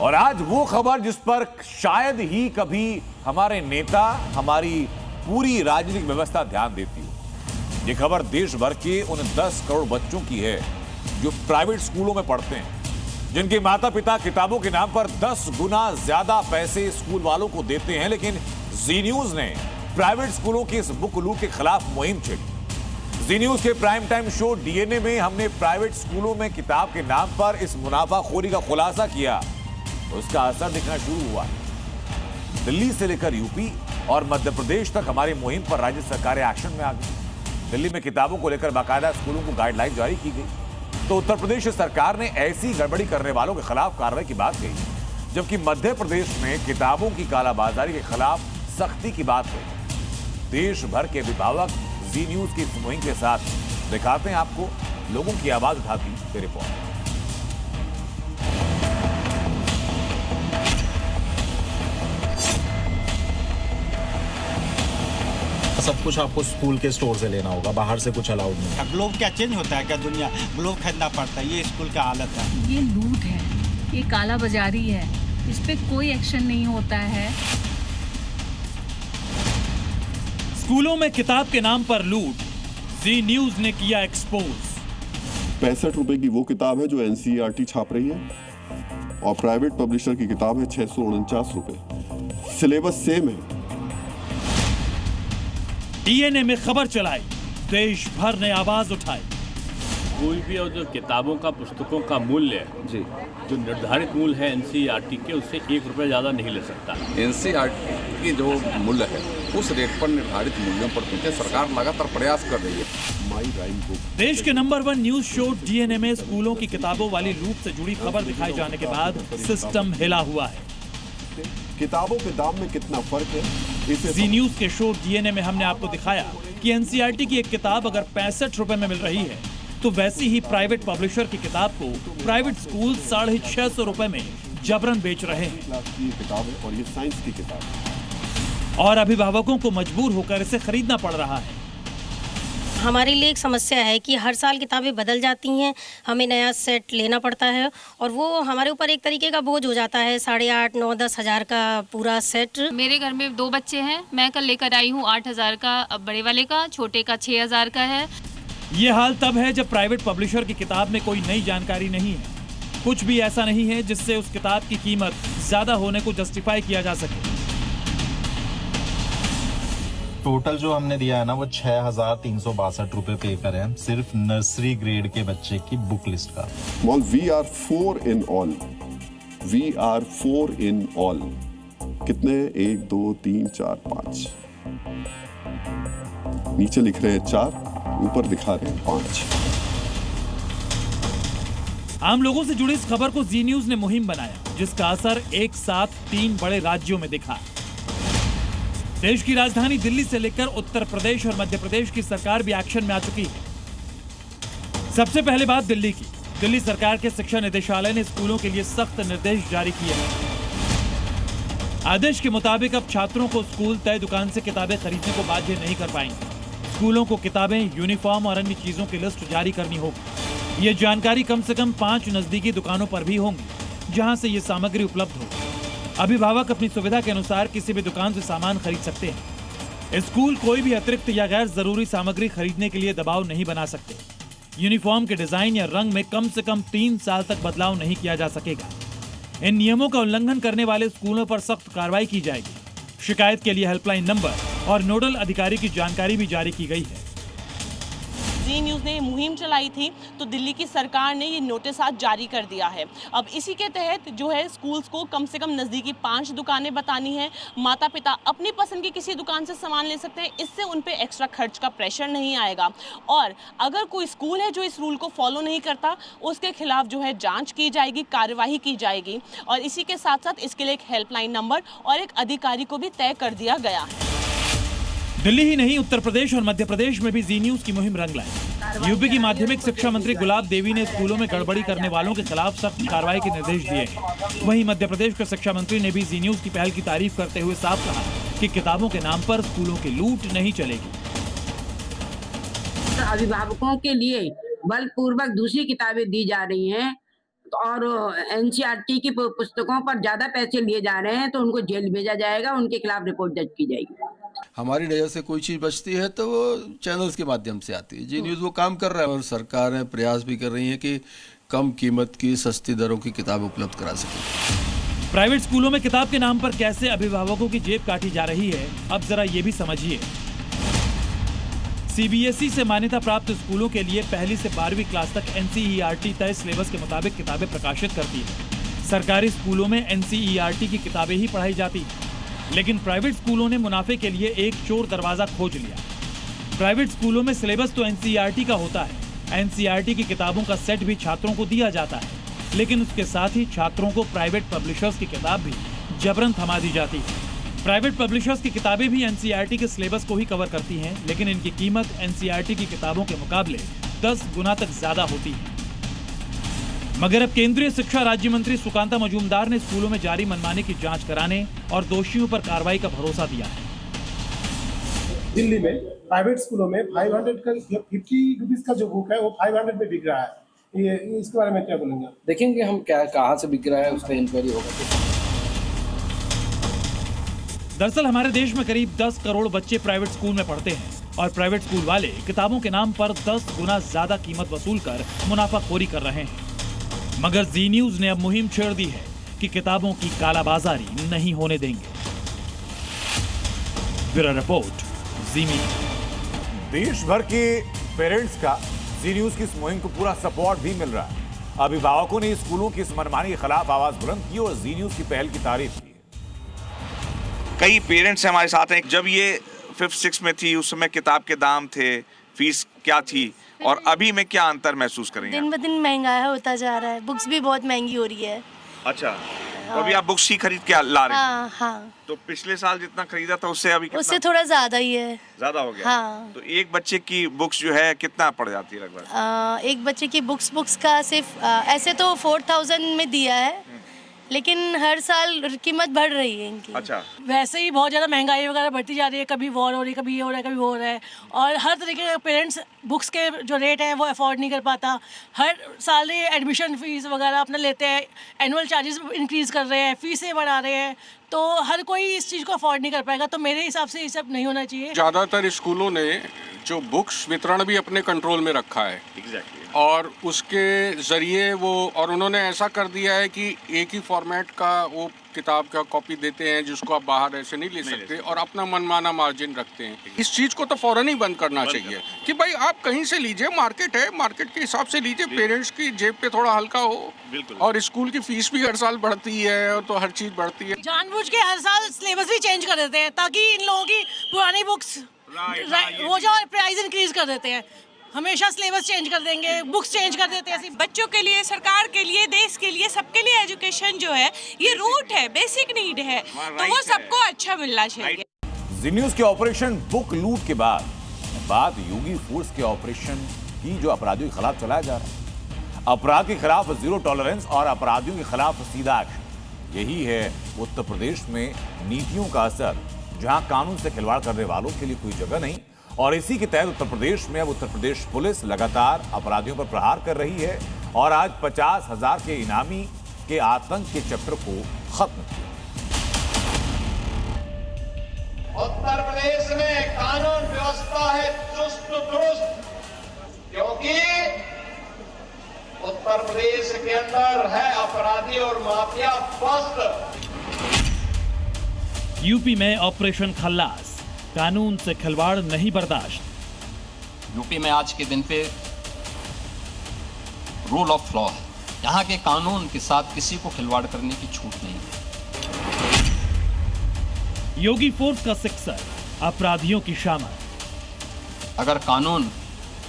और आज वो खबर जिस पर शायद ही कभी हमारे नेता, हमारी पूरी राजनीतिक व्यवस्था ध्यान देती हो। ये खबर देश भर के उन 10 करोड़ बच्चों की है जो प्राइवेट स्कूलों में पढ़ते हैं, जिनके माता पिता किताबों के नाम पर 10 गुना ज्यादा पैसे स्कूल वालों को देते हैं। लेकिन जी न्यूज ने प्राइवेट स्कूलों की इस बुक लूट के खिलाफ मुहिम छेड़ी। जी न्यूज के प्राइम टाइम शो डीएनए में हमने प्राइवेट स्कूलों में किताब के नाम पर इस मुनाफाखोरी का खुलासा किया। उसका असर दिखना शुरू हुआ। दिल्ली से लेकर यूपी और मध्य प्रदेश तक हमारी मुहिम पर राज्य सरकारें एक्शन में आ गई। दिल्ली में किताबों को लेकर बाकायदा स्कूलों को गाइडलाइन जारी की गई, तो उत्तर प्रदेश सरकार ने ऐसी गड़बड़ी करने वालों के खिलाफ कार्रवाई की बात कही, जबकि मध्य प्रदेश में किताबों की कालाबाजारी के खिलाफ सख्ती की बात कही। देश भर के अभिभावक जी न्यूज की इस मुहिम के साथ दिखाते हैं आपको लोगों की आवाज उठाती ये रिपोर्ट। सब कुछ आपको स्कूल के स्टोर से लेना होगा, बाहर से कुछ अलाउड नहीं। ग्लोब क्या चेंज होता है क्या? दुनिया ग्लोब खरीदना पड़ता है। ये स्कूल का हालत है। ये लूट है, ये काला बाजारी है, इस पे कोई एक्शन नहीं होता है। स्कूलों में किताब के नाम पर लूट, जी न्यूज ने किया एक्सपोज। 65 रुपए की वो किताब है जो एनसीईआरटी छाप रही है और प्राइवेट पब्लिशर की किताब है 649 रुपए। सिलेबस सेम है। डीएनए में खबर चलाई, देश भर ने आवाज उठाई। कोई भी और जो किताबों का, पुस्तकों का मूल्य जी जो निर्धारित मूल्य है एनसीईआरटी के, उससे 1 रुपया ज्यादा नहीं ले सकता। एनसीईआरटी की जो मूल्य है उस रेट पर निर्धारित मूल्यों पर क्योंकि सरकार लगातार प्रयास कर रही है। माई राइम को देश के नंबर 1 न्यूज शो डीएनए में स्कूलों की किताबों वाली लूट से जुड़ी खबर दिखाए जाने के बाद सिस्टम हिला हुआ है। किताबों के दाम में कितना फर्क है इसे जी न्यूज के शो डीएनए में हमने आपको दिखाया कि एनसीईआरटी की एक किताब अगर 65 रुपए में मिल रही है, तो वैसी ही प्राइवेट पब्लिशर की किताब को प्राइवेट स्कूल 650 रुपए में जबरन बेच रहे हैं। किताब है और ये साइंस की किताब है और अभिभावकों को मजबूर होकर इसे खरीदना पड़ रहा है। हमारे लिए एक समस्या है कि हर साल किताबें बदल जाती हैं, हमें नया सेट लेना पड़ता है और वो हमारे ऊपर एक तरीके का बोझ हो जाता है। 8,500, 9, 10 हज़ार का पूरा सेट। मेरे घर में 2 बच्चे हैं, मैं कल लेकर आई हूँ 8,000 का बड़े वाले का, छोटे का 6,000 का है। ये हाल तब है जब प्राइवेट पब्लिशर की किताब में कोई नई जानकारी नहीं है, कुछ भी ऐसा नहीं है जिससे उस किताब की कीमत ज्यादा होने को जस्टिफाई किया जा सके। टोटल जो हमने दिया है ना वो 6,362 रुपए पे कर है, सिर्फ नर्सरी ग्रेड के बच्चे की बुक लिस्ट का। We are 4 in all. We are 4 in all. कितने? 1 2 3 4 5। नीचे लिख रहे हैं 4, ऊपर दिखा रहे हैं 5। आम लोगों से जुड़ी इस खबर को जी न्यूज ने मुहिम बनाया, जिसका असर एक साथ 3 बड़े राज्यों में दिखा। देश की राजधानी दिल्ली से लेकर उत्तर प्रदेश और मध्य प्रदेश की सरकार भी एक्शन में आ चुकी है। सबसे पहले बात दिल्ली की। दिल्ली सरकार के शिक्षा निदेशालय ने स्कूलों के लिए सख्त निर्देश जारी किए हैं। आदेश के मुताबिक अब छात्रों को स्कूल तय दुकान से किताबें खरीदने को बाध्य नहीं कर पाएंगे। स्कूलों को किताबें, यूनिफॉर्म और अन्य चीजों की लिस्ट जारी करनी होगी। ये जानकारी कम से कम 5 नजदीकी दुकानों पर भी होंगी, जहां से ये सामग्री उपलब्ध हो। अभिभावक अपनी सुविधा के अनुसार किसी भी दुकान से सामान खरीद सकते हैं। स्कूल कोई भी अतिरिक्त या गैर जरूरी सामग्री खरीदने के लिए दबाव नहीं बना सकते। यूनिफॉर्म के डिजाइन या रंग में कम से कम 3 साल तक बदलाव नहीं किया जा सकेगा। इन नियमों का उल्लंघन करने वाले स्कूलों पर सख्त कार्रवाई की जाएगी। शिकायत के लिए हेल्पलाइन नंबर और नोडल अधिकारी की जानकारी भी जारी की गई है। जी न्यूज़ ने मुहिम चलाई थी तो दिल्ली की सरकार ने ये नोटिस आज जारी कर दिया है। अब इसी के तहत जो है स्कूल्स को कम से कम नज़दीकी 5 दुकानें बतानी है। माता पिता अपनी पसंद की किसी दुकान से सामान ले सकते हैं, इससे उन पे एक्स्ट्रा खर्च का प्रेशर नहीं आएगा। और अगर कोई स्कूल है जो इस रूल को फॉलो नहीं करता, उसके खिलाफ जो है जाँच की जाएगी, कार्यवाही की जाएगी। और इसी के साथ साथ इसके लिए एक हेल्पलाइन नंबर और एक अधिकारी को भी तय कर दिया गया है। दिल्ली ही नहीं, उत्तर प्रदेश और मध्य प्रदेश में भी जी न्यूज की मुहिम रंग लाई। यूपी की माध्यमिक शिक्षा मंत्री गुलाब देवी ने स्कूलों में गड़बड़ी करने वालों के खिलाफ सख्त कार्रवाई के निर्देश दिए। वहीं मध्य प्रदेश के शिक्षा मंत्री ने भी जी न्यूज की पहल की तारीफ करते हुए साफ कहा कि किताबों के नाम पर स्कूलों की लूट नहीं चलेगी। अभिभावकों के लिए बलपूर्वक दूसरी किताबें दी जा रही हैं, और एनसीईआरटी की पुस्तकों पर ज्यादा पैसे लिए जा रहे हैं तो उनको जेल भेजा जाएगा, उनके खिलाफ रिपोर्ट दर्ज की जाएगी। हमारी नज़र से कोई चीज़ बचती है तो वो चैनल्स के माध्यम से आती है। जी न्यूज़ वो काम कर रहा है और सरकारें प्रयास भी कर रही है कि कम कीमत की सस्ती दरों की किताब उपलब्ध करा सके। प्राइवेट स्कूलों में किताब के नाम पर कैसे अभिभावकों की जेब काटी जा रही है, अब जरा ये भी समझिए। सीबीएसई से मान्यता प्राप्त स्कूलों के लिए पहली से 12वीं क्लास तक एनसीईआरटी तय सिलेबस के मुताबिक किताबें प्रकाशित करती है। सरकारी स्कूलों में एनसीईआरटी की किताबें ही पढ़ाई जाती हैं, लेकिन प्राइवेट स्कूलों ने मुनाफे के लिए एक चोर दरवाजा खोज लिया। प्राइवेट स्कूलों में सिलेबस तो एनसीईआरटी का होता है, एनसीईआरटी की किताबों का सेट भी छात्रों को दिया जाता है, लेकिन उसके साथ ही छात्रों को प्राइवेट पब्लिशर्स की किताब भी जबरन थमा दी जाती है। प्राइवेट पब्लिशर्स की किताबें भी एनसीईआरटी के सिलेबस को ही कवर करती हैं, लेकिन इनकी कीमत एनसीईआरटी की किताबों के मुकाबले 10 गुना तक ज्यादा होती है। मगर अब केंद्रीय शिक्षा राज्य मंत्री सुकांता मजूमदार ने स्कूलों में जारी मनमानी की जांच कराने और दोषियों पर कार्रवाई का भरोसा दिया है। दिल्ली में प्राइवेट स्कूलों में 500 का 50 रुपीज का जो बुक है वो 500 में बिक रहा है। ये इसके बारे में क्या बोलेंगे? देखेंगे हम क्या कहाँ से बिक रहा है, उसका इंक्वायरी होगा। दरअसल हमारे देश में करीब 10 करोड़ बच्चे प्राइवेट स्कूल में पढ़ते हैं और प्राइवेट स्कूल वाले किताबों के नाम पर 10 गुना ज्यादा कीमत वसूल कर मुनाफाखोरी कर रहे हैं। मगर जी न्यूज ने अब मुहिम छेड़ दी है कि किताबों की कालाबाजारी नहीं होने देंगे। ब्यूरो रिपोर्ट, जी मीडिया। देश भर के पेरेंट्स का जी न्यूज की इस मुहिम को पूरा सपोर्ट भी मिल रहा है। अभिभावकों ने स्कूलों की इस मनमानी के खिलाफ आवाज बुलंद की और जी न्यूज की पहल की तारीफ की। कई पेरेंट्स हमारे साथ हैं। जब ये 5th-6th में थी उस समय किताब के दाम थे, फीस क्या थी और अभी में क्या अंतर महसूस करेंगे? दिन ब दिन महंगा होता जा रहा है, बुक्स भी बहुत महंगी हो रही है। अच्छा, तो अभी आप बुक्स ही खरीद के ला रहे हैं? हाँ, हाँ। तो पिछले साल जितना खरीदा था उससे अभी उससे थोड़ा ज्यादा ही है। ज्यादा हो गया? हाँ। तो एक बच्चे की बुक्स जो है कितना पड़ जाती है लगभग? एक बच्चे की बुक्स का सिर्फ ऐसे तो 4000 में दिया है, लेकिन हर साल कीमत बढ़ रही है इनकी। अच्छा। वैसे ही बहुत ज़्यादा महंगाई वगैरह बढ़ती जा रही है, कभी वॉर हो रही है, कभी ये हो रहा है, कभी वो हो रहा है, और हर तरीके के पेरेंट्स बुक्स के जो रेट है वो अफोर्ड नहीं कर पाता। हर साल ये एडमिशन फीस वगैरह अपना लेते हैं, एनुअल चार्जेस इंक्रीज़ कर रहे हैं, फीसें बढ़ा रहे हैं, तो हर कोई इस चीज़ को अफोर्ड नहीं कर पाएगा। तो मेरे हिसाब से ये सब नहीं होना चाहिए। ज़्यादातर स्कूलों ने जो बुक्स वितरण भी अपने कंट्रोल में रखा है। एग्जैक्टली। और उसके ज़रिए वो, और उन्होंने ऐसा कर दिया है कि एक ही फॉर्मेट का वो किताब का कॉपी देते हैं जिसको आप बाहर ऐसे नहीं ले सकते, और अपना मनमाना मार्जिन रखते हैं। इस चीज़ को तो फ़ौरन ही बंद करना चाहिए कि भाई आप कहीं से लीजिए, मार्केट है, मार्केट के हिसाब से लीजिए, पेरेंट्स की जेब पे थोड़ा हल्का हो। और स्कूल की फीस भी हर साल बढ़ती है और तो हर चीज़ बढ़ती है। जानबूझ के हर साल सिलेबस भी चेंज कर देते हैं ताकि इन लोगों की पुरानी बुक्स वो जो प्राइस इंक्रीज कर देते हैं। हमेशा सिलेबस चेंज कर देंगे, बुक्स चेंज कर देते हैं। बच्चों के लिए, सरकार के लिए, देश के लिए, सबके लिए एजुकेशन जो है ये रूट है, बेसिक नीड है, तो वो सबको अच्छा मिलना चाहिए। जी न्यूज के ऑपरेशन बुक लूट के बाद बात योगी फोर्स के ऑपरेशन की जो अपराधियों के खिलाफ चलाया जा रहा है। अपराध के खिलाफ जीरो टॉलरेंस और अपराधियों के खिलाफ सीधा एक्शन, यही है उत्तर प्रदेश में नीतियों का असर, जहां कानून से खिलवाड़ करने वालों के लिए कोई जगह नहीं। और इसी के तहत उत्तर प्रदेश में अब उत्तर प्रदेश पुलिस लगातार अपराधियों पर प्रहार कर रही है और आज 50,000 के इनामी के आतंक के चक्र को खत्म किया। उत्तर प्रदेश में कानून व्यवस्था है चुस्त दुरुस्त, क्योंकि उत्तर प्रदेश के अंदर है अपराधी और माफिया फर्स्ट। यूपी में ऑपरेशन खल्लास, कानून से खिलवाड़ नहीं बर्दाश्त। यूपी में आज के दिन पे रूल ऑफ लॉ है, यहाँ के कानून के साथ किसी को खिलवाड़ करने की छूट नहीं है। योगी फोर्स का सिक्सर, अपराधियों की शामत। अगर कानून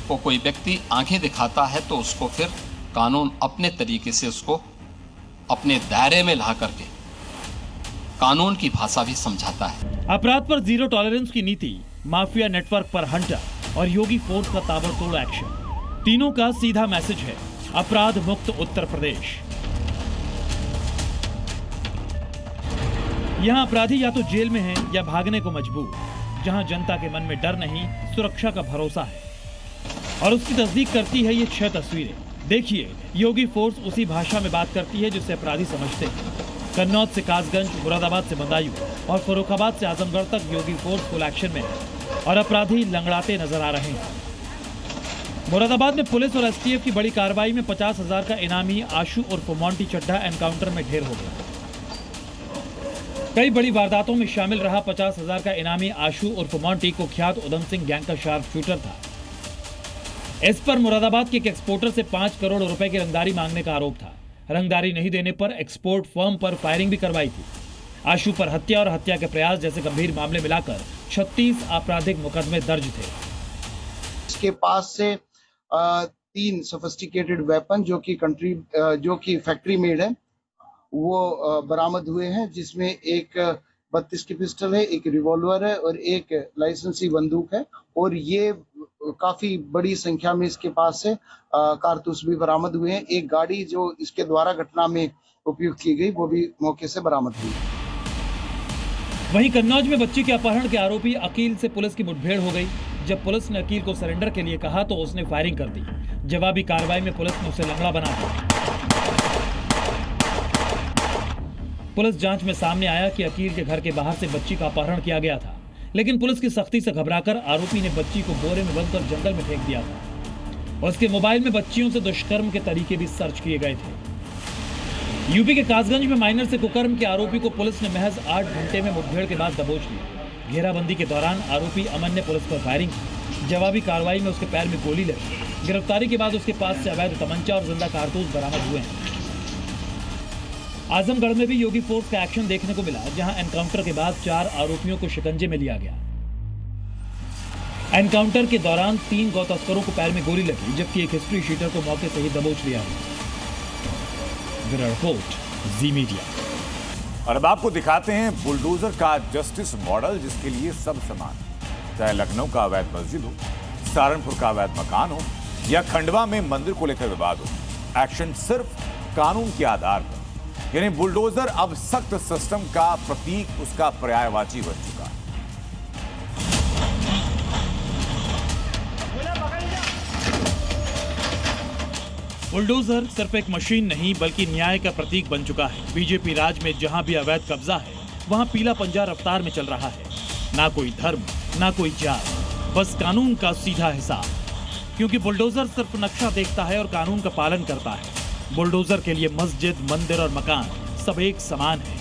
को कोई व्यक्ति आंखें दिखाता है तो उसको फिर कानून अपने तरीके से उसको अपने दायरे में ला करके कानून की भाषा भी समझाता है। अपराध पर जीरो टॉलरेंस की नीति, माफिया नेटवर्क पर हंटर और योगी फोर्स का ताबड़तोड़ एक्शन, तीनों का सीधा मैसेज है अपराध मुक्त उत्तर प्रदेश। यहाँ अपराधी या तो जेल में हैं या भागने को मजबूर, जहाँ जनता के मन में डर नहीं, सुरक्षा का भरोसा है। और उसकी तस्दीक करती है ये 6 तस्वीरें देखिए, योगी फोर्स उसी भाषा में बात करती है जिसे अपराधी समझते हैं। कन्नौज से कासगंज, मुरादाबाद से बदायूं और फर्रुखाबाद से आजमगढ़ तक योगी फोर्स फुल एक्शन में है और अपराधी लंगड़ाते नजर आ रहे हैं। मुरादाबाद में पुलिस और एसटीएफ की बड़ी कार्रवाई में 50,000 का इनामी आशु उर्फ मोंटी चड्ढा एनकाउंटर में ढेर हो गया। कई बड़ी वारदातों में शामिल रहा 50,000 का इनामी आशु उर्फ मोंटी कुख्यात उधम सिंह गैंग का शार्प शूटर था। इस पर मुरादाबाद के एक एक्सपोर्टर से 5 करोड़ रुपए की रंगदारी मांगने का आरोप था। रंगदारी नहीं देने पर एक्सपोर्ट फर्म पर फायरिंग भी करवाई थी। आशु पर हत्या और हत्या के प्रयास जैसे गंभीर मामले मिलाकर 36 आपराधिक मुकदमे दर्ज थे। इसके पास से 3 सोफिस्टिकेटेड वेपन जो कि फैक्ट्री मेड है वो बरामद हुए हैं, जिसमें एक 32 की पिस्टल है, एक रिवॉल्वर है और एक लाइसेंसी बंदूक है। और ये काफी बड़ी संख्या में इसके पास से कारतूस भी बरामद हुए हैं। एक गाड़ी जो इसके द्वारा घटना में उपयोग की गई वो भी मौके से बरामद हुई। वहीं कन्नौज में बच्ची के अपहरण के आरोपी अकील से पुलिस की मुठभेड़ हो गई। जब पुलिस ने अकील को सरेंडर के लिए कहा तो उसने फायरिंग कर दी। जवाबी कार्रवाई में पुलिस ने उसे लंगड़ा बना दिया। पुलिस जांच में सामने आया कि अकील के घर के बाहर से बच्ची का अपहरण किया गया था, लेकिन पुलिस की सख्ती से घबराकर आरोपी ने बच्ची को बोरे में बंदकर जंगल में फेंक दिया था। उसके मोबाइल में बच्चियों से दुष्कर्म के तरीके भी सर्च किए गए थे। यूपी के कासगंज में माइनर से कुकर्म के आरोपी को पुलिस ने महज 8 घंटे में मुठभेड़ के बाद दबोच लिया। घेराबंदी के दौरान आरोपी अमन ने पुलिस पर फायरिंग की। जवाबी कार्रवाई में उसके पैर में गोली लगी। गिरफ्तारी के बाद उसके पास से अवैध तमंचा और जिंदा कारतूस बरामद हुए हैं। आजमगढ़ में भी योगी फोर्स का एक्शन देखने को मिला, जहां एनकाउंटर के बाद 4 आरोपियों को शिकंजे में लिया गया। एनकाउंटर के दौरान 3 गौ तस्करों को पैर में गोली लगी, जबकि एक हिस्ट्री शीटर को मौके से ही दबोच लिया गया। ब्यूरो रिपोर्ट, जी मीडिया। और अब आपको दिखाते हैं बुलडोजर का जस्टिस मॉडल, जिसके लिए सब समान, चाहे लखनऊ का अवैध मस्जिद हो, सहारनपुर का अवैध मकान हो या खंडवा में मंदिर को लेकर विवाद हो। एक्शन सिर्फ कानून के आधार पर, यानी बुलडोजर अब सख्त सिस्टम का प्रतीक, उसका पर्यायवाची बन चुका है। बुलडोजर सिर्फ एक मशीन नहीं बल्कि न्याय का प्रतीक बन चुका है। बीजेपी राज में जहां भी अवैध कब्जा है वहां पीला पंजा रफ्तार में चल रहा है। ना कोई धर्म, ना कोई जात, बस कानून का सीधा हिसाब। क्योंकि बुलडोजर सिर्फ नक्शा देखता है और कानून का पालन करता है। बुलडोजर के लिए मस्जिद, मंदिर और मकान सब एक समान है।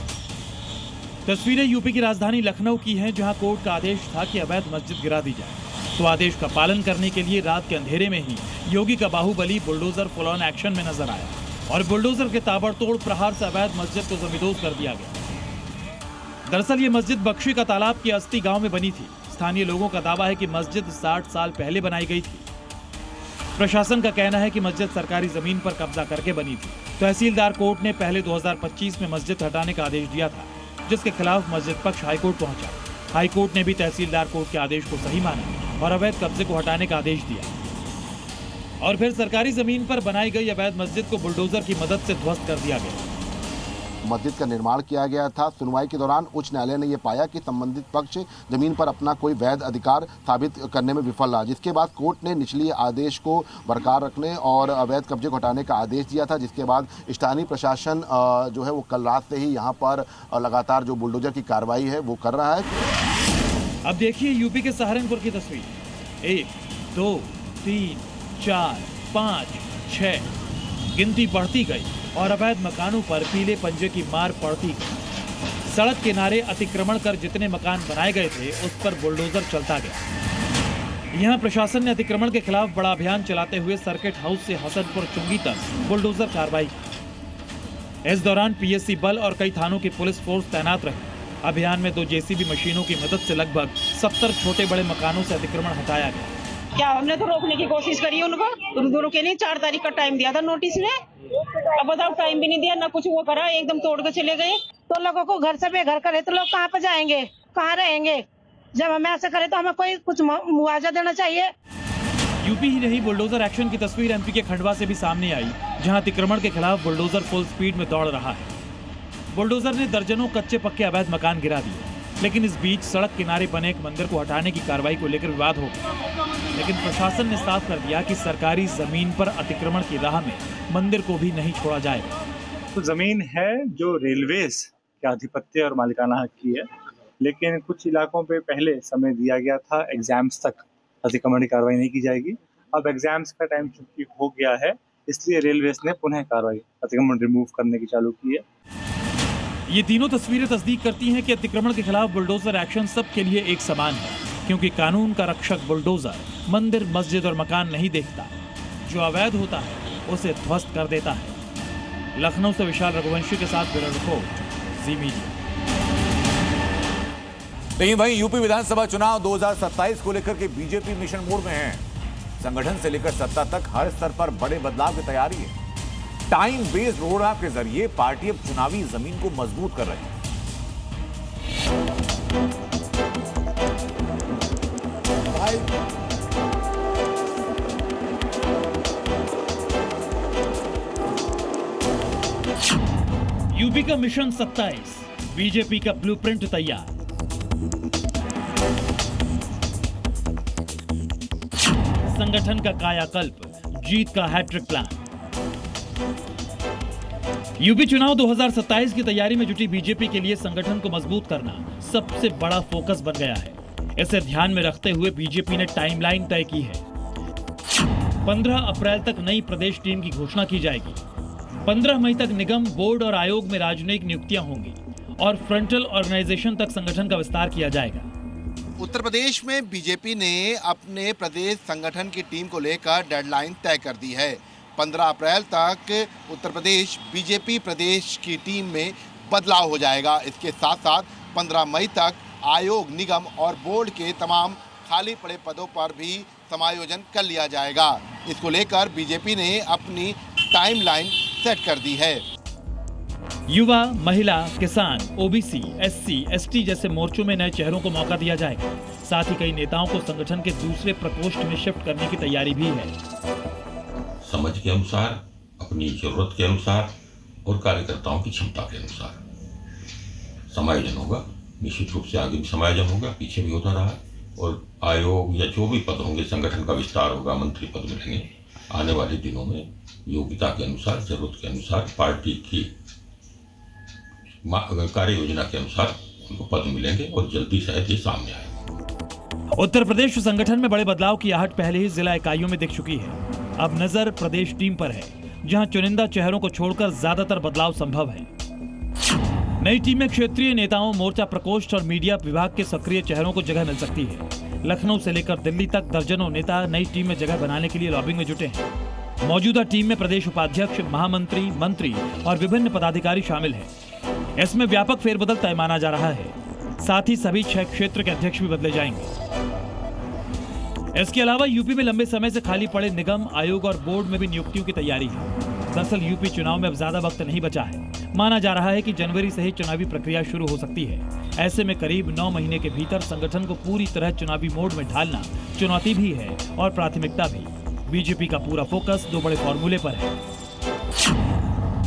तस्वीरें यूपी की राजधानी लखनऊ की हैं, जहां कोर्ट का आदेश था कि अवैध मस्जिद गिरा दी जाए। तो आदेश का पालन करने के लिए रात के अंधेरे में ही योगी का Baahubali bulldozer full on action में नजर आया और बुलडोजर के ताबड़तोड़ प्रहार से अवैध मस्जिद को जमींदोज कर दिया गया। दरअसल ये मस्जिद बख्शी का तालाब की अस्ती गांव में बनी थी। स्थानीय लोगों का दावा है कि मस्जिद 60 साल पहले बनाई गई थी। प्रशासन का कहना है कि मस्जिद सरकारी जमीन पर कब्जा करके बनी थी। तहसीलदार कोर्ट ने पहले 2025 में मस्जिद हटाने का आदेश दिया था, जिसके खिलाफ मस्जिद पक्ष हाईकोर्ट पहुंचा। हाईकोर्ट ने भी तहसीलदार कोर्ट के आदेश को सही माना और अवैध कब्जे को हटाने का आदेश दिया। और फिर सरकारी जमीन पर बनाई गई अवैध मस्जिद को बुलडोजर की मदद से ध्वस्त कर दिया गया। मस्जिद का निर्माण किया गया था। सुनवाई के दौरान उच्च न्यायालय ने यह पाया कि संबंधित पक्ष जमीन पर अपना कोई वैध अधिकार साबित करने में विफल रहा, जिसके बाद कोर्ट ने निचली आदेश को बरकरार रखने और अवैध कब्जे को हटाने का आदेश दिया था। जिसके बाद स्थानीय प्रशासन जो है वो कल रात से ही यहाँ पर लगातार जो बुलडोजर की कार्रवाई है वो कर रहा है। अब देखिए यूपी के सहारनपुर की तस्वीर। 1, 2, 3, 4, 5, 6 गिनती बढ़ती गई और अवैध मकानों पर पीले पंजे की मार पड़ती गई। सड़क किनारे अतिक्रमण कर जितने मकान बनाए गए थे उस पर बुलडोजर चलता गया। यहां प्रशासन ने अतिक्रमण के खिलाफ बड़ा अभियान चलाते हुए सर्किट हाउस से हसनपुर चुंगी तक बुलडोजर कार्रवाई की। इस दौरान पीएससी बल और कई थानों की पुलिस फोर्स तैनात रही। अभियान में 2 जेसीबी मशीनों की मदद से लगभग 70 छोटे बड़े मकानों से अतिक्रमण हटाया गया। क्या हमने तो रोकने की कोशिश करी उनको, उनको रुके नहीं। 4 तारीख का टाइम दिया था नोटिस में, अब बताओ टाइम भी नहीं दिया, ना कुछ वो करा, एकदम तोड़ के चले गए। तो लोगों को घर से बेघर करे तो लोग कहाँ पे जाएंगे, कहाँ रहेंगे? जब हमें ऐसा करे तो हमें कोई कुछ मुआवजा देना चाहिए। यूपी ही नहीं, बुलडोजर एक्शन की तस्वीर एमपी के खंडवा से भी सामने आई, जहां अतिक्रमण के खिलाफ बुलडोजर फुल स्पीड में दौड़ रहा है। बुलडोजर ने दर्जनों कच्चे पक्के अवैध मकान गिरा दिए। लेकिन इस बीच सड़क किनारे बने एक मंदिर को हटाने की कार्रवाई को लेकर विवाद हो गया। लेकिन प्रशासन ने साफ कर दिया कि सरकारी जमीन पर अतिक्रमण की राह में मंदिर को भी नहीं छोड़ा जाएगा। तो जमीन है जो रेलवेज के आधिपत्य और मालिकाना हक की है, लेकिन कुछ इलाकों पे पहले समय दिया गया था एग्जाम्स तक अतिक्रमण की कार्रवाई नहीं की जाएगी। अब एग्जाम्स का टाइम चूंकि हो गया है, इसलिए रेलवेज ने पुनः कार्रवाई अतिक्रमण रिमूव करने की चालू की है। ये तीनों तस्वीरें तस्दीक करती हैं कि अतिक्रमण के खिलाफ बुलडोजर एक्शन सबके लिए एक समान है, क्योंकि कानून का रक्षक बुलडोजर मंदिर, मस्जिद और मकान नहीं देखता। जो अवैध होता है उसे ध्वस्त कर देता है। लखनऊ से विशाल रघुवंशी के साथ ब्यूरो रिपोर्ट, जी मीडिया। नहीं वहीं यूपी विधानसभा चुनाव 2027 को लेकर के बीजेपी मिशन मोड में है। संगठन से लेकर सत्ता तक हर स्तर पर बड़े बदलाव की तैयारी है। टाइम बेस्ड रोड मैप के जरिए पार्टी अब चुनावी जमीन को मजबूत कर रही है। यूपी का मिशन 27, बीजेपी का ब्लूप्रिंट तैयार। संगठन का कायाकल्प, जीत का हैट्रिक प्लान। यूपी चुनाव 2027 की तैयारी में जुटी बीजेपी के लिए संगठन को मजबूत करना सबसे बड़ा फोकस बन गया है। इसे ध्यान में रखते हुए बीजेपी ने टाइमलाइन तय की है। 15 अप्रैल तक नई प्रदेश टीम की घोषणा की जाएगी। 15 मई तक निगम, बोर्ड और आयोग में राजनयिक नियुक्तियां होंगी और फ्रंटल ऑर्गेनाइजेशन तक संगठन का विस्तार किया जाएगा। उत्तर प्रदेश में बीजेपी ने अपने प्रदेश संगठन की टीम को लेकर डेडलाइन तय कर दी है। 15 अप्रैल तक उत्तर प्रदेश बीजेपी प्रदेश की टीम में बदलाव हो जाएगा। इसके साथ साथ 15 मई तक आयोग, निगम और बोर्ड के तमाम खाली पड़े पदों पर भी समायोजन कर लिया जाएगा। इसको लेकर बीजेपी ने अपनी टाइमलाइन सेट कर दी है। युवा, महिला, किसान, ओबीसी, एससी, एसटी जैसे मोर्चों में नए चेहरों को मौका दिया जाएगा। साथ ही कई नेताओं को संगठन के दूसरे प्रकोष्ठ में शिफ्ट करने की तैयारी भी है। समझ के अनुसार, अपनी जरूरत के अनुसार और कार्यकर्ताओं की क्षमता के अनुसार समायोजन होगा। निश्चित रूप से आगे भी समायोजन होगा, पीछे भी होता रहा, और आयोग या जो भी पद होंगे, संगठन का विस्तार होगा, मंत्री पद मिलेंगे। आने वाले दिनों में योग्यता के अनुसार, जरूरत के अनुसार, पार्टी की कार्य योजना के अनुसार उनको पद मिलेंगे और जल्दी शायद ये सामने आए। उत्तर प्रदेश संगठन में बड़े बदलाव की आहट पहले ही जिला इकाइयों में दिख चुकी है। अब नजर प्रदेश टीम पर है, जहां चुनिंदा चेहरों को छोड़कर ज्यादातर बदलाव संभव है। नई टीम में क्षेत्रीय नेताओं, मोर्चा प्रकोष्ठ और मीडिया विभाग के सक्रिय चेहरों को जगह मिल सकती है। लखनऊ से लेकर दिल्ली तक दर्जनों नेता नई टीम में जगह बनाने के लिए लॉबिंग में जुटे हैं। मौजूदा टीम में प्रदेश उपाध्यक्ष, महामंत्री, मंत्री और विभिन्न पदाधिकारी शामिल हैं। इसमें व्यापक फेरबदल तय माना जा रहा है। साथ ही सभी 6 क्षेत्र के अध्यक्ष भी बदले जाएंगे। इसके अलावा यूपी में लंबे समय से खाली पड़े निगम, आयोग और बोर्ड में भी नियुक्तियों की तैयारी है। दरअसल यूपी चुनाव में अब ज्यादा वक्त नहीं बचा है। माना जा रहा है कि जनवरी से ही चुनावी प्रक्रिया शुरू हो सकती है। ऐसे में करीब 9 महीने के भीतर संगठन को पूरी तरह चुनावी मोड में ढालना चुनौती भी है और प्राथमिकता भी। बीजेपी का पूरा फोकस 2 बड़े फॉर्मूले पर है।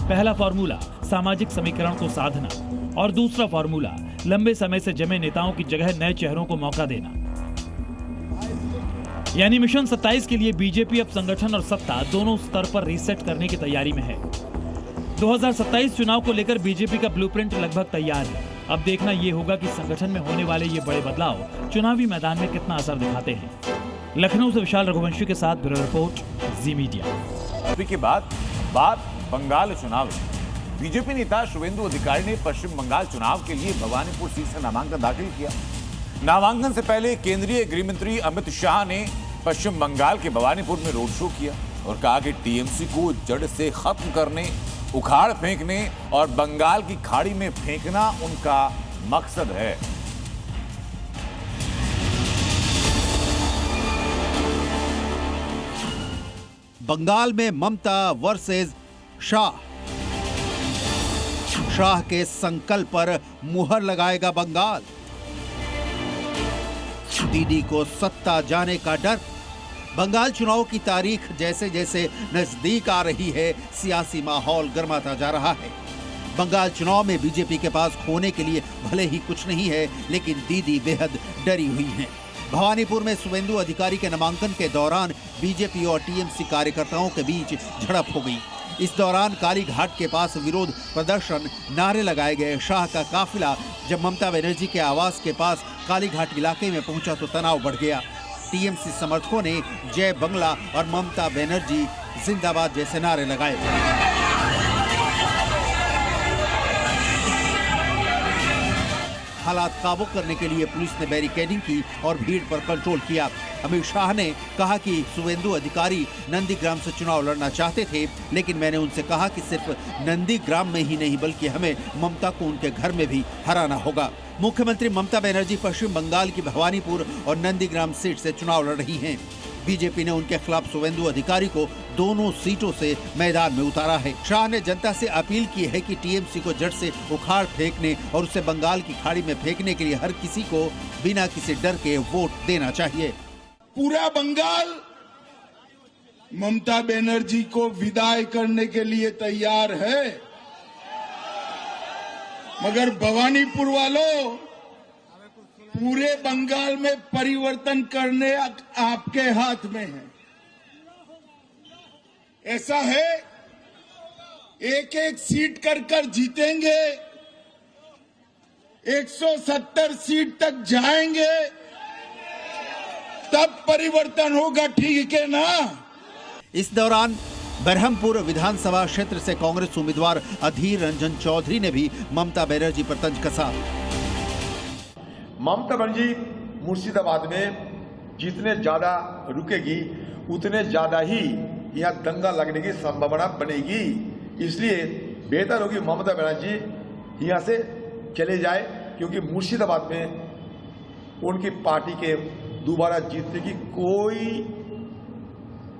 पहला फॉर्मूला सामाजिक समीकरण को साधना और दूसरा फॉर्मूला लंबे समय से जमे नेताओं की जगह नए चेहरों को मौका देना। यानी मिशन 27 के लिए बीजेपी अब संगठन और सत्ता दोनों स्तर पर रीसेट करने की तैयारी में है। 2027 चुनाव को लेकर बीजेपी का ब्लूप्रिंट लगभग तैयार है। अब देखना यह होगा कि संगठन में होने वाले ये बड़े बदलाव चुनावी मैदान में कितना असर दिखाते हैं। लखनऊ से विशाल रघुवंशी के साथ ब्यूरो रिपोर्ट, जी मीडिया। के बाद बात बंगाल चुनाव। बीजेपी नेता शुभेंदु अधिकारी ने पश्चिम बंगाल चुनाव के लिए भवानीपुर सीट से नामांकन दाखिल किया। नामांकन से पहले केंद्रीय गृह मंत्री अमित शाह ने पश्चिम बंगाल के भवानीपुर में रोड शो किया और कहा कि टीएमसी को जड़ से खत्म करने, उखाड़ फेंकने और बंगाल की खाड़ी में फेंकना उनका मकसद है। बंगाल में ममता वर्सेस शाह। शाह के संकल्प पर मुहर लगाएगा बंगाल। दीदी को सत्ता जाने का डर। बंगाल चुनाव की तारीख जैसे जैसे नजदीक आ रही है, सियासी माहौल गर्माता जा रहा है। बंगाल चुनाव में बीजेपी के पास खोने के लिए भले ही कुछ नहीं है, लेकिन दीदी बेहद डरी हुई हैं। भवानीपुर में शुवेंदु अधिकारी के नामांकन के दौरान बीजेपी और टीएमसी कार्यकर्ताओं के बीच झड़प हो गई। इस दौरान काली घाट के पास विरोध प्रदर्शन, नारे लगाए गए। शाह का काफिला जब ममता बनर्जी के आवास के पास काली घाट इलाके में पहुंचा तो तनाव बढ़ गया। टीएमसी समर्थकों ने जय बंगला और ममता बनर्जी जिंदाबाद जैसे नारे लगाए। हालात काबू करने के लिए पुलिस ने बैरिकेडिंग की और भीड़ पर कंट्रोल किया। अमित शाह ने कहा कि शुवेंदु अधिकारी नंदीग्राम से चुनाव लड़ना चाहते थे, लेकिन मैंने उनसे कहा कि सिर्फ नंदीग्राम में ही नहीं बल्कि हमें ममता को उनके घर में भी हराना होगा। मुख्यमंत्री ममता बनर्जी पश्चिम बंगाल की भवानीपुर और नंदीग्राम सीट से चुनाव लड़ रही हैं। बीजेपी ने उनके खिलाफ शुवेंदु अधिकारी को दोनों सीटों से मैदान में उतारा है। शाह ने जनता से अपील की है कि टीएमसी को जड़ से उखाड़ फेंकने और उसे बंगाल की खाड़ी में फेंकने के लिए हर किसी को बिना किसी डर के वोट देना चाहिए। पूरा बंगाल ममता बनर्जी को विदाई करने के लिए तैयार है, मगर भवानीपुर वालों, पूरे बंगाल में परिवर्तन करने आपके हाथ में है। ऐसा है, एक एक सीट कर जीतेंगे, 170 सीट तक जाएंगे, तब परिवर्तन होगा, ठीक है ना। इस दौरान बरहमपुर विधानसभा क्षेत्र से कांग्रेस उम्मीदवार अधीर रंजन चौधरी ने भी ममता बनर्जी पर तंज कसा। ममता बनर्जी मुर्शिदाबाद में जितने ज्यादा रुकेगी उतने ज्यादा ही यहाँ दंगा लगने की संभावना बनेगी। इसलिए बेहतर होगी ममता बनर्जी यहाँ से चले जाए, क्योंकि मुर्शिदाबाद में उनकी पार्टी के दोबारा जीतने की कोई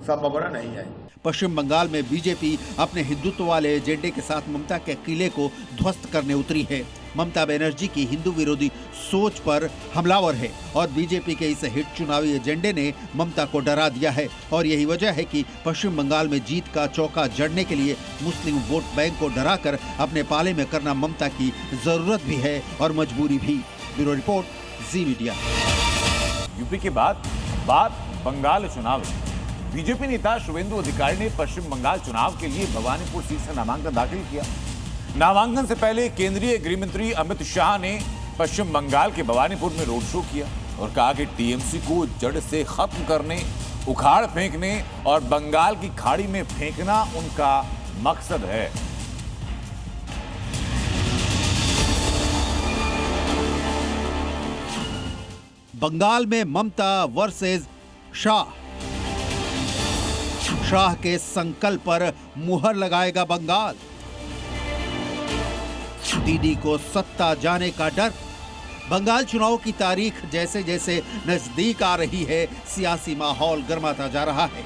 संभावना नहीं है। पश्चिम बंगाल में बीजेपी अपने हिंदुत्व वाले एजेंडे के साथ ममता के किले को ध्वस्त करने उतरी है। ममता बनर्जी की हिंदू विरोधी सोच पर हमलावर है और बीजेपी के इस हिट चुनावी एजेंडे ने ममता को डरा दिया है और यही वजह है कि पश्चिम बंगाल में जीत का चौका जड़ने के लिए मुस्लिम वोट बैंक को डराकर अपने पाले में करना ममता की जरूरत भी है और मजबूरी भी। ब्यूरो रिपोर्ट, जी मीडिया। यूपी के बाद बात बंगाल चुनाव। बीजेपी नेता शुवेंदु अधिकारी ने पश्चिम बंगाल चुनाव के लिए भवानीपुर सीट से नामांकन दाखिल किया। नामांकन से पहले केंद्रीय गृह मंत्री अमित शाह ने पश्चिम बंगाल के भवानीपुर में रोड शो किया और कहा कि टीएमसी को जड़ से खत्म करने, उखाड़ फेंकने और बंगाल की खाड़ी में फेंकना उनका मकसद है। बंगाल में ममता वर्सेस शाह। शाह के संकल्प पर मुहर लगाएगा बंगाल। दीदी को सत्ता जाने का डर। बंगाल चुनाव की तारीख जैसे जैसे नजदीक आ रही है, सियासी माहौल गर्माता जा रहा है।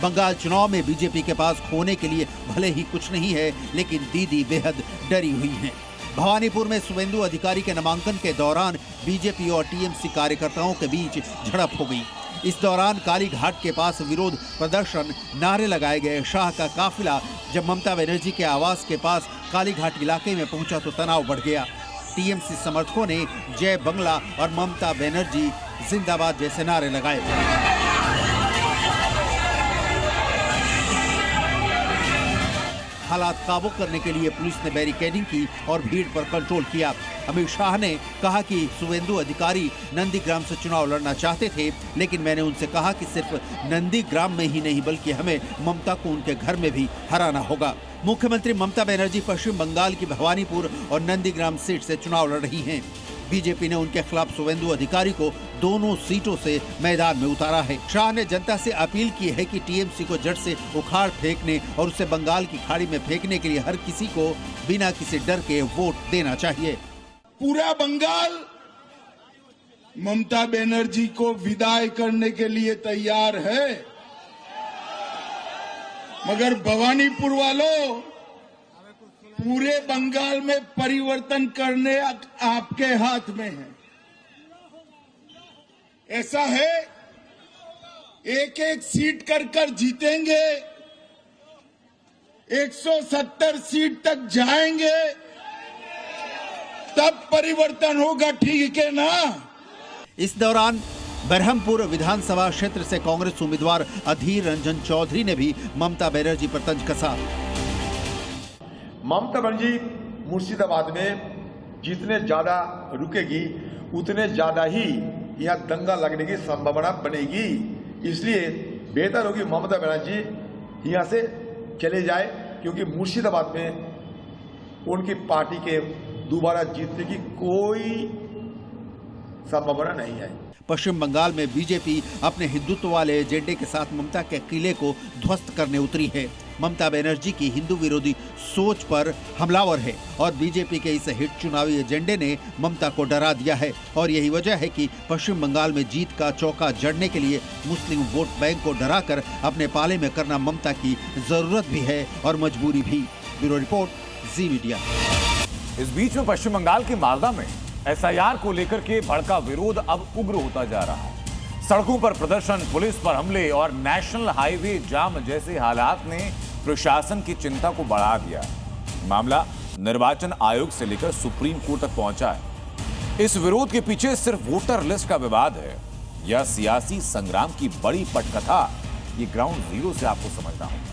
बंगाल चुनाव में बीजेपी के पास खोने के लिए भले ही कुछ नहीं है, लेकिन दीदी बेहद डरी हुई हैं। भवानीपुर में शुवेंदु अधिकारी के नामांकन के दौरान बीजेपी और टीएमसी कार्यकर्ताओं के बीच झड़प हो गई। इस दौरान काली घाट के पास विरोध प्रदर्शन, नारे लगाए गए। शाह का काफिला जब ममता बनर्जी के आवास के पास काली घाट इलाके में पहुंचा तो तनाव बढ़ गया। टीएमसी समर्थकों ने जय बंगला और ममता बनर्जी जिंदाबाद जैसे नारे लगाए। हालात काबू करने के लिए पुलिस ने बैरिकेडिंग की और भीड़ पर कंट्रोल किया। अमित शाह ने कहा कि शुवेंदु अधिकारी नंदीग्राम से चुनाव लड़ना चाहते थे, लेकिन मैंने उनसे कहा कि सिर्फ नंदीग्राम में ही नहीं बल्कि हमें ममता को उनके घर में भी हराना होगा। मुख्यमंत्री ममता बनर्जी पश्चिम बंगाल की भवानीपुर और नंदीग्राम सीट से चुनाव लड़ रही हैं। बीजेपी ने उनके खिलाफ शुवेंदु अधिकारी को दोनों सीटों से मैदान में उतारा है। शाह ने जनता से अपील की है कि टीएमसी को जड़ से उखाड़ फेंकने और उसे बंगाल की खाड़ी में फेंकने के लिए हर किसी को बिना किसी डर के वोट देना चाहिए। पूरा बंगाल ममता बनर्जी को विदाई करने के लिए तैयार है, मगर भवानीपुर वालों, पूरे बंगाल में परिवर्तन करने आपके हाथ में है। ऐसा है, एक एक सीट कर जीतेंगे, 170 सीट तक जाएंगे तब परिवर्तन होगा, ठीक है ना। इस दौरान बरहमपुर विधानसभा क्षेत्र से कांग्रेस उम्मीदवार अधीर रंजन चौधरी ने भी ममता बनर्जी पर तंज कसा। ममता बनर्जी मुर्शिदाबाद में जितने ज्यादा रुकेगी उतने ज्यादा ही यहाँ दंगा लगने की संभावना बनेगी। इसलिए बेहतर होगी ममता बनर्जी यहाँ से चले जाए, क्योंकि मुर्शिदाबाद में उनकी पार्टी के दोबारा जीतने की कोई संभावना नहीं है। पश्चिम बंगाल में बीजेपी अपने हिंदुत्व वाले एजेंडे के साथ ममता के किले को ध्वस्त करने उतरी है। ममता बनर्जी की हिंदू विरोधी सोच पर हमलावर है और बीजेपी के इस हिट चुनावी एजेंडे ने ममता को डरा दिया है और यही वजह है कि पश्चिम बंगाल में जीत का चौका जड़ने के लिए मुस्लिम वोट बैंक को डराकर अपने पाले में करना ममता की जरूरत भी है और मजबूरी भी। ब्यूरो रिपोर्ट, जी मीडिया। इस बीच में पश्चिम बंगाल के मालदा में एसआईआर को लेकर के भड़का विरोध अब उग्र होता जा रहा है। सड़कों पर प्रदर्शन, पुलिस पर हमले और नेशनल हाईवे जाम जैसे हालात ने प्रशासन की चिंता को बढ़ा दिया। मामला निर्वाचन आयोग से लेकर सुप्रीम कोर्ट तक पहुंचा है। इस विरोध के पीछे सिर्फ वोटर लिस्ट का विवाद है या सियासी संग्राम की बड़ी पटकथा, ये ग्राउंड जीरो से आपको समझना होगा।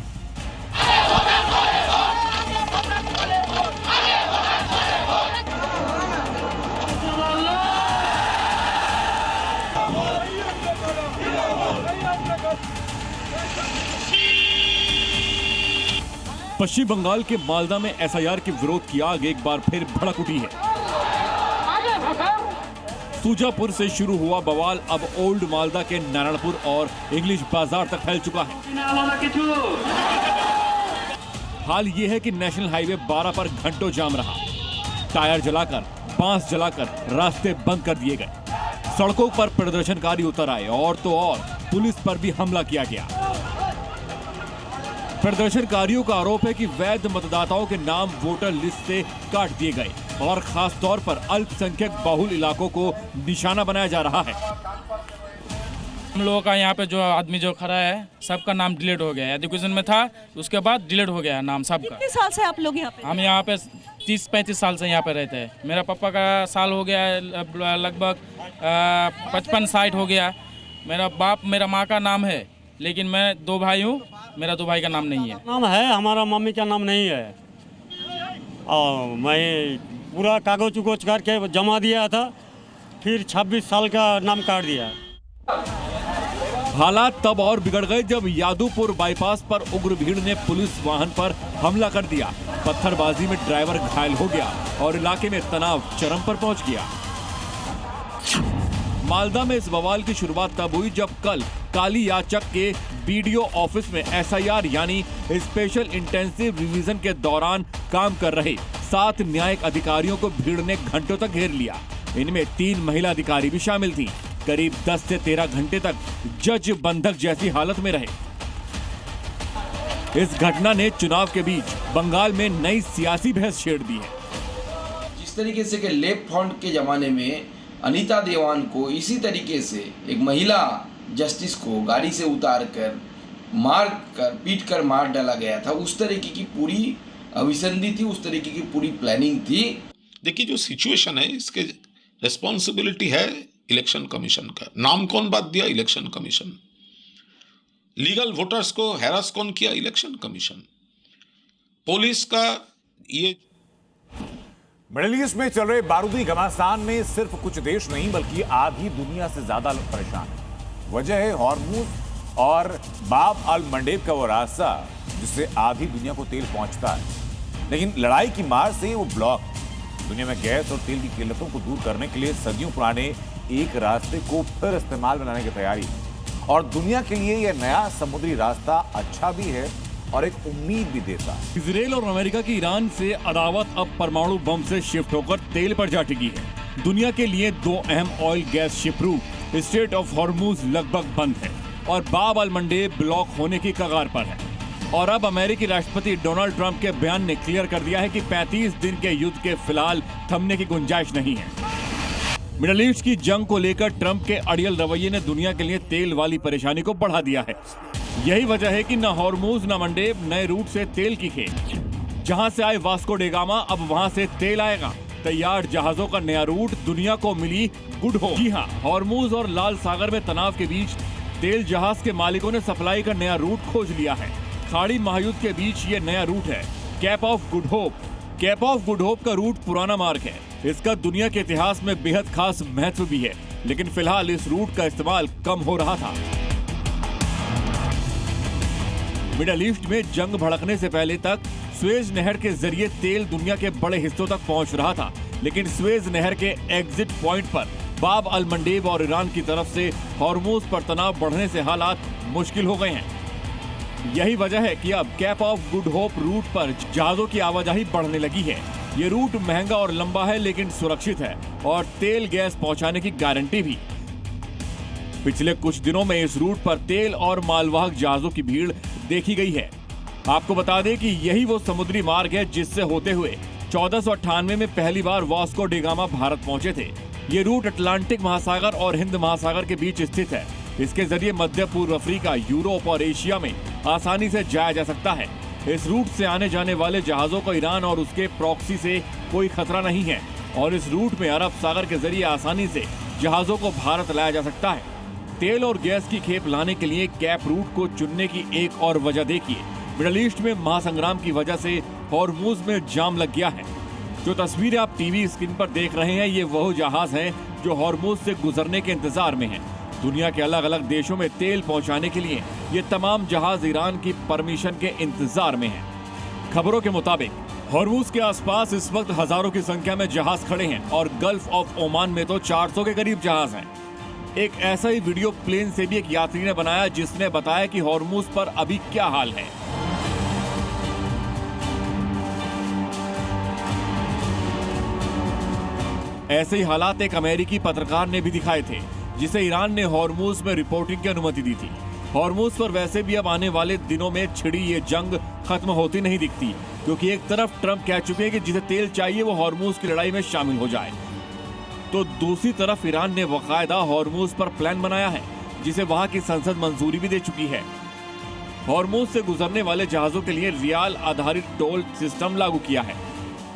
पश्चिम बंगाल के मालदा में एसआईआर के विरोध की आग एक बार फिर भड़क उठी है। सूजापुर से शुरू हुआ बवाल अब ओल्ड मालदा के नारायणपुर और इंग्लिश बाजार तक फैल चुका है। हाल ये है कि नेशनल हाईवे 12 पर घंटों जाम रहा। टायर जलाकर, बांस जलाकर रास्ते बंद कर दिए गए। सड़कों पर प्रदर्शनकारी उतर आए और तो और पुलिस पर भी हमला किया गया। प्रदर्शनकारियों का आरोप है कि वैध मतदाताओं के नाम वोटर लिस्ट से काट दिए गए और खास तौर पर अल्पसंख्यक बहुल इलाकों को निशाना बनाया जा रहा है। हम लोगों का यहाँ पे जो आदमी जो खड़ा है सबका नाम डिलीट हो गया। एजुकेशन में था, उसके बाद डिलीट हो गया नाम सबका। कितने साल से आप लोग यहाँ पे? हम यहाँ पे 30-35 साल से यहाँ पे रहते हैं। मेरा पापा का साल हो गया है, लगभग 55-60 हो गया। मेरा बाप, मेरा माँ का नाम है, लेकिन मैं 2 भाई हूँ, मेरा 2 भाई का नाम नहीं है। नाम है, हमारा मम्मी का नाम नहीं है और मैं पूरा कागज उगज करके जमा दिया था, फिर 26 साल का नाम काट दिया। हालात तब और बिगड़ गए जब यादवपुर बाईपास पर उग्र भीड़ ने पुलिस वाहन पर हमला कर दिया। पत्थरबाजी में ड्राइवर घायल हो गया और इलाके में तनाव चरम पर पहुंच गया। मालदा में इस बवाल की शुरुआत तब हुई जब कल काली याचक के बीडीओ ऑफिस में एसआईआर यानी स्पेशल इंटेंसिव रिवीजन के दौरान काम कर रहे 7 न्यायिक अधिकारियों को भीड़ ने घंटों तक घेर लिया। इनमें 3 महिला अधिकारी भी शामिल थीं। करीब 10 से 13 घंटे तक जज बंधक जैसी हालत में रहे। इस घटना ने चुनाव के बीच बंगाल में नई सियासी बहस छेड़ दी है। जिस तरीके से कि लेफ्ट फ्रंट के जमाने में अनीता देवान को इसी तरीके से एक महिला जस्टिस को गाड़ी से उतार कर पीट कर मार डाला गया था, उस तरीके की पूरी अभिसंधि थी, उस तरीके की पूरी प्लानिंग थी। देखिए जो सिचुएशन है इसके रिस्पॉन्सिबिलिटी है इलेक्शन कमीशन का। नाम कौन बात दिया? Election commission. लीगल वोटर्स को हैरास कौन किया? Election commission. पुलिस का ये मिडिल ईस्ट में चल रहे बारूदी घमासान में सिर्फ कुछ देश नहीं बल्कि आधी दुनिया से ज्यादा लोग परेशान हैं। वजह है हॉर्मुज और बाब अल मंडेब का वो रास्ता जिससे आधी दुनिया को तेल पहुंचता है। लेकिन लड़ाई की मार से वो ब्लॉक दुनिया में गैस और तेल की किल्लतों को दूर करने के लिए सदियों पुराने एक रास्ते को फिर इस्तेमाल बनाने की तैयारी है। और दुनिया के लिए यह नया समुद्री रास्ता अच्छा भी है और एक उम्मीद भी देता है। इजराइल और अमेरिका की ईरान से अदावत अब परमाणु बम से शिफ्ट होकर तेल पर जा टिकी है। दुनिया के लिए 2 अहम oil gas ship route strait of Hormuz लगभग बंद है और बाब अल मंडेब ब्लॉक होने की कगार पर है। और अब अमेरिकी राष्ट्रपति डोनाल्ड ट्रंप के बयान ने क्लियर कर दिया है कि 35 दिन के युद्ध के फिलहाल थमने की गुंजाइश नहीं है। मिडिल ईस्ट की जंग को लेकर ट्रंप के अड़ियल रवैये ने दुनिया के लिए तेल वाली परेशानी को बढ़ा दिया है। यही वजह है कि न हॉर्मूज न मंडेब नए रूट से तेल की खेप। जहां से आए वास्को डेगामा, अब वहां से तेल आएगा। तैयार जहाजों का नया रूट दुनिया को मिली गुड होप। जी हाँ, हॉर्मूज और लाल सागर में तनाव के बीच तेल जहाज के मालिकों ने सप्लाई का नया रूट खोज लिया है। खाड़ी महायुद्ध के बीच ये नया रूट है cap of Good hope. Cap of Good hope का रूट पुराना मार्ग है। इसका दुनिया के इतिहास में बेहद खास महत्व भी है, लेकिन फिलहाल इस रूट का इस्तेमाल कम हो रहा था। मिडल ईस्ट में जंग भड़कने से पहले तक स्वेज नहर के जरिए तेल दुनिया के बड़े हिस्सों तक पहुंच रहा था, लेकिन स्वेज नहर के एग्जिट पॉइंट पर बाब अल मंडेब और ईरान की तरफ से हॉर्मूज पर तनाव बढ़ने से हालात मुश्किल हो गए हैं। यही वजह है कि अब Cape of Good Hope route पर जहाजों की आवाजाही बढ़ने लगी है। ये रूट महंगा और लंबा है, लेकिन सुरक्षित है और तेल गैस पहुंचाने की गारंटी भी। पिछले कुछ दिनों में इस रूट पर तेल और मालवाहक जहाजों की भीड़ देखी गई है। आपको बता दें कि यही वो समुद्री मार्ग है जिससे होते हुए 1498 में पहली बार वास्को डेगामा भारत पहुंचे थे। ये रूट अटलांटिक महासागर और हिंद महासागर के बीच स्थित है। इसके जरिए मध्य पूर्व अफ्रीका, यूरोप और एशिया में आसानी से जाया जा सकता है। इस रूट से आने जाने वाले जहाजों को ईरान और उसके प्रॉक्सी से कोई खतरा नहीं है और इस रूट में अरब सागर के जरिए आसानी से जहाजों को भारत लाया जा सकता है। तेल और गैस की खेप लाने के लिए कैप रूट को चुनने की एक और वजह देखिए। मिडल ईस्ट में महासंग्राम की वजह से हॉर्मूज में जाम लग गया है। जो तस्वीरें आप टीवी स्क्रीन पर देख रहे हैं, ये वह जहाज हैं जो हॉर्मूज से गुजरने के इंतजार में हैं। दुनिया के अलग अलग देशों में तेल पहुंचाने के लिए ये तमाम जहाज ईरान की परमिशन के इंतजार में हैं। खबरों के मुताबिक हॉर्मूज के आसपास इस वक्त हजारों की संख्या में जहाज खड़े हैं और गल्फ ऑफ ओमान में तो 400 के करीब जहाज हैं। एक ऐसा ही वीडियो प्लेन से भी एक यात्री ने बनाया, जिसने बताया कि हॉर्मूज पर अभी क्या हाल है। ऐसे ही हालात एक अमेरिकी पत्रकार ने भी दिखाए थे, जिसे ईरान ने हॉर्मूज में रिपोर्टिंग की अनुमति दी थी। हॉर्मूज पर वैसे भी अब आने वाले दिनों में छिड़ी ये जंग खत्म होती नहीं दिखती, क्योंकि एक तरफ ट्रंप कह चुके हैं कि जिसे तेल चाहिए वो हॉर्मूज की लड़ाई में शामिल हो जाए, तो दूसरी तरफ ईरान ने बाकायदा हॉर्मूज पर प्लान बनाया है, जिसे वहां की संसद मंजूरी भी दे चुकी है। हॉर्मूज से गुजरने वाले जहाजों के लिए रियाल आधारित टोल सिस्टम लागू किया है,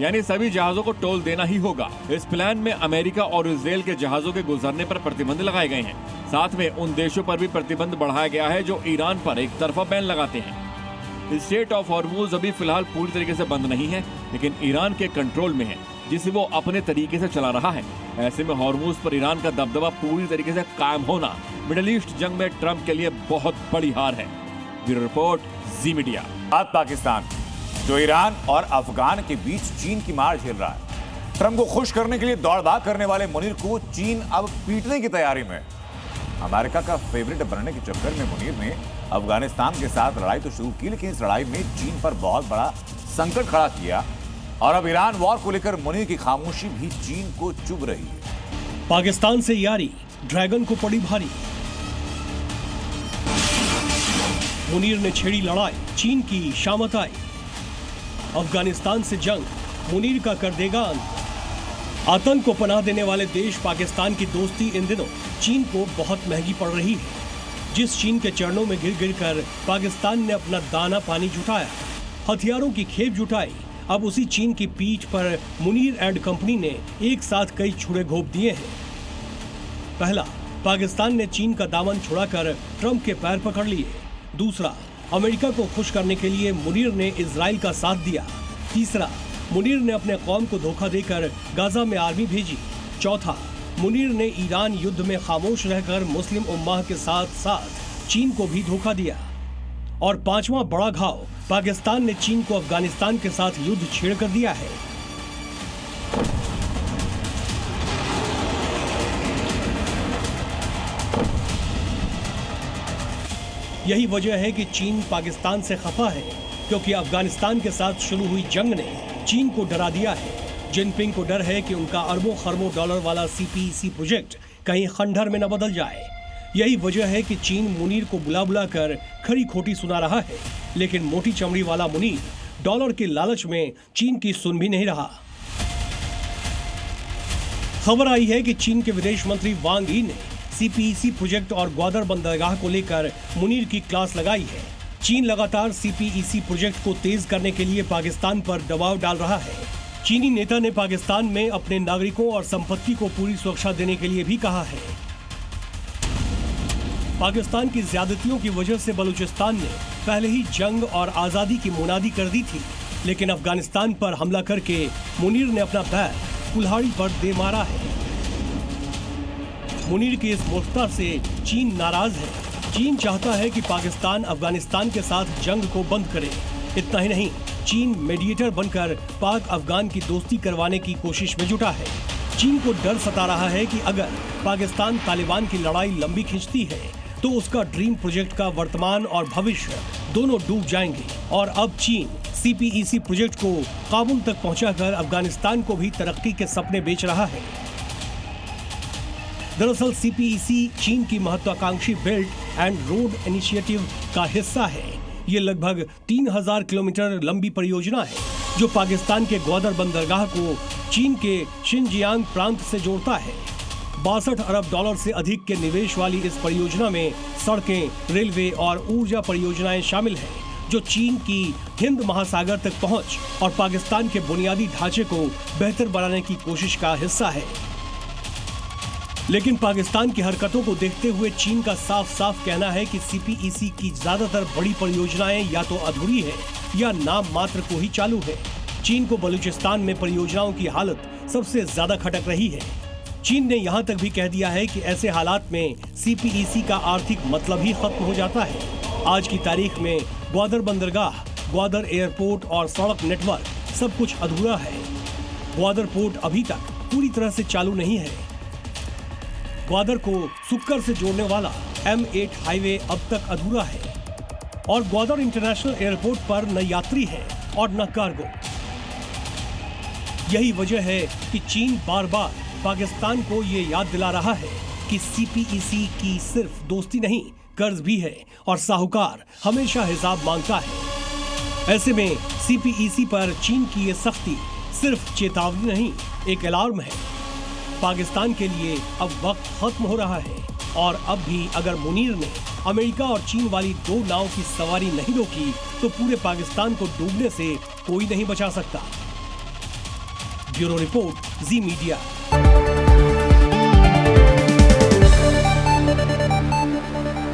यानी सभी जहाजों को टोल देना ही होगा। इस प्लान में अमेरिका और इजराइल के जहाजों के गुजरने पर प्रतिबंध लगाए गए हैं। साथ में उन देशों पर भी प्रतिबंध बढ़ाया गया है जो ईरान पर एक तरफा बैन लगाते हैं। स्टेट ऑफ हॉर्मूज अभी फिलहाल पूरी तरीके से बंद नहीं है, लेकिन ईरान के कंट्रोल में है, जिसे वो अपने तरीके से चला रहा है। ऐसे में हॉर्मूज पर ईरान का दबदबा पूरी तरीके से कायम होना मिडिल ईस्ट जंग में ट्रंप के लिए बहुत बड़ी हार है। ब्यूरो रिपोर्ट, जी मीडिया। पाकिस्तान जो ईरान और अफगान के बीच चीन की मार झेल रहा है। ट्रंप को खुश करने के लिए दौड़ भाग करने वाले मुनीर को चीन अब पीटने की तैयारी में। अमेरिका का फेवरेट बनने के चक्कर में मुनीर ने अफगानिस्तान के साथ लड़ाई तो शुरू की, लेकिन इस लड़ाई में चीन पर बहुत बड़ा संकट खड़ा किया और अब ईरान वॉर को लेकर मुनीर की खामोशी भी चीन को चुभ रही है। पाकिस्तान से यारी ड्रैगन को पड़ी भारी। मुनीर ने छेड़ी लड़ाई, चीन की शामत आई। अफगानिस्तान से जंग, मुनीर का कर देगा अंत। आतंक को पनाह देने वाले देश पाकिस्तान की दोस्ती इन दिनों चीन को बहुत महंगी पड़ रही है। जिस चीन के चरणों में गिर गिर कर पाकिस्तान ने अपना दाना पानी जुटाया, हथियारों की खेप जुटाई, अब उसी चीन की पीठ पर मुनीर एंड कंपनी ने एक साथ कई छुरे घोंप दिए हैं। पहला, पाकिस्तान ने चीन का दामन छुड़ाकर ट्रंप के पैर पकड़ लिए। दूसरा, अमेरिका को खुश करने के लिए मुनीर ने इजराइल का साथ दिया। तीसरा, मुनीर ने अपने कौम को धोखा देकर गाजा में आर्मी भेजी। चौथा, मुनीर ने ईरान युद्ध में खामोश रहकर मुस्लिम उम्मा के साथ साथ चीन को भी धोखा दिया। और पांचवा बड़ा घाव, पाकिस्तान ने चीन को अफगानिस्तान के साथ युद्ध छेड़ कर दिया है। यही वजह है कि चीन पाकिस्तान से खफा है, क्योंकि अफगानिस्तान के साथ शुरू हुई जंग ने चीन को डरा दिया है। जिनपिंग को डर है कि उनका अरबों खरबों डॉलर वाला CPEC प्रोजेक्ट कहीं खंडहर में न बदल जाए। यही वजह है कि चीन मुनीर को बुला बुला कर खरी खोटी सुना रहा है, लेकिन मोटी चमड़ी वाला मुनीर डॉलर के लालच में चीन की सुन भी नहीं रहा। खबर आई है कि चीन के विदेश मंत्री वांग यी ने सीपीईसी प्रोजेक्ट और ग्वादर बंदरगाह को लेकर मुनीर की क्लास लगाई है। चीन लगातार सीपीईसी प्रोजेक्ट को तेज करने के लिए पाकिस्तान पर दबाव डाल रहा है। चीनी नेता ने पाकिस्तान में अपने नागरिकों और संपत्ति को पूरी सुरक्षा देने के लिए भी कहा है। पाकिस्तान की ज्यादतियों की वजह से बलूचिस्तान ने पहले ही जंग और आजादी की मुनादी कर दी थी, लेकिन अफगानिस्तान पर हमला करके मुनीर ने अपना पैर कुल्हाड़ी पर दे मारा है। मुनीर की इस मुफ्ता से चीन नाराज है। चीन चाहता है कि पाकिस्तान अफगानिस्तान के साथ जंग को बंद करे। इतना ही नहीं, चीन मीडिएटर बनकर पाक अफगान की दोस्ती करवाने की कोशिश में जुटा है। चीन को डर सता रहा है कि अगर पाकिस्तान तालिबान की लड़ाई लंबी खींचती है तो उसका ड्रीम प्रोजेक्ट का वर्तमान और भविष्य दोनों डूब जाएंगे। और अब चीन सीपीईसी प्रोजेक्ट को काबुल तक पहुंचाकर अफगानिस्तान को भी तरक्की के सपने बेच रहा है। दरअसल सीपीईसी चीन की महत्वाकांक्षी बेल्ट एंड रोड इनिशिएटिव का हिस्सा है। ये लगभग 3000 किलोमीटर लंबी परियोजना है जो पाकिस्तान के ग्वादर बंदरगाह को चीन के शिनजियांग प्रांत से जोड़ता है। 62 अरब डॉलर से अधिक के निवेश वाली इस परियोजना में सड़कें, रेलवे और ऊर्जा परियोजनाएं शामिल हैं, जो चीन की हिंद महासागर तक पहुंच और पाकिस्तान के बुनियादी ढांचे को बेहतर बनाने की कोशिश का हिस्सा है। लेकिन पाकिस्तान की हरकतों को देखते हुए चीन का साफ साफ कहना है कि सीपीईसी की ज्यादातर बड़ी परियोजनाएं या तो अधूरी है या नाम मात्र को ही चालू है। चीन को बलूचिस्तान में परियोजनाओं की हालत सबसे ज्यादा खटक रही है। चीन ने यहां तक भी कह दिया है कि ऐसे हालात में सीपीईसी का आर्थिक मतलब ही खत्म हो जाता है। आज की तारीख में ग्वादर बंदरगाह, ग्वादर एयरपोर्ट और सड़क नेटवर्क सब कुछ अधूरा है। ग्वादर पोर्ट अभी तक पूरी तरह से चालू नहीं है। ग्वादर को सुक्कर से जोड़ने वाला M8 हाईवे अब तक अधूरा है और ग्वादर इंटरनेशनल एयरपोर्ट पर न यात्री है और न कार्गो। यही वजह है कि चीन बार बार पाकिस्तान को ये याद दिला रहा है कि सीपीईसी की सिर्फ दोस्ती नहीं, कर्ज भी है और साहूकार हमेशा हिसाब मांगता है। ऐसे में सीपीईसी पर चीन की ये सख्ती सिर्फ चेतावनी नहीं, एक अलार्म है। पाकिस्तान के लिए अब वक्त खत्म हो रहा है और अब भी अगर मुनीर ने अमेरिका और चीन वाली दो नाव की सवारी नहीं रोकी तो पूरे पाकिस्तान को डूबने से कोई नहीं बचा सकता। ब्यूरो रिपोर्ट, जी मीडिया।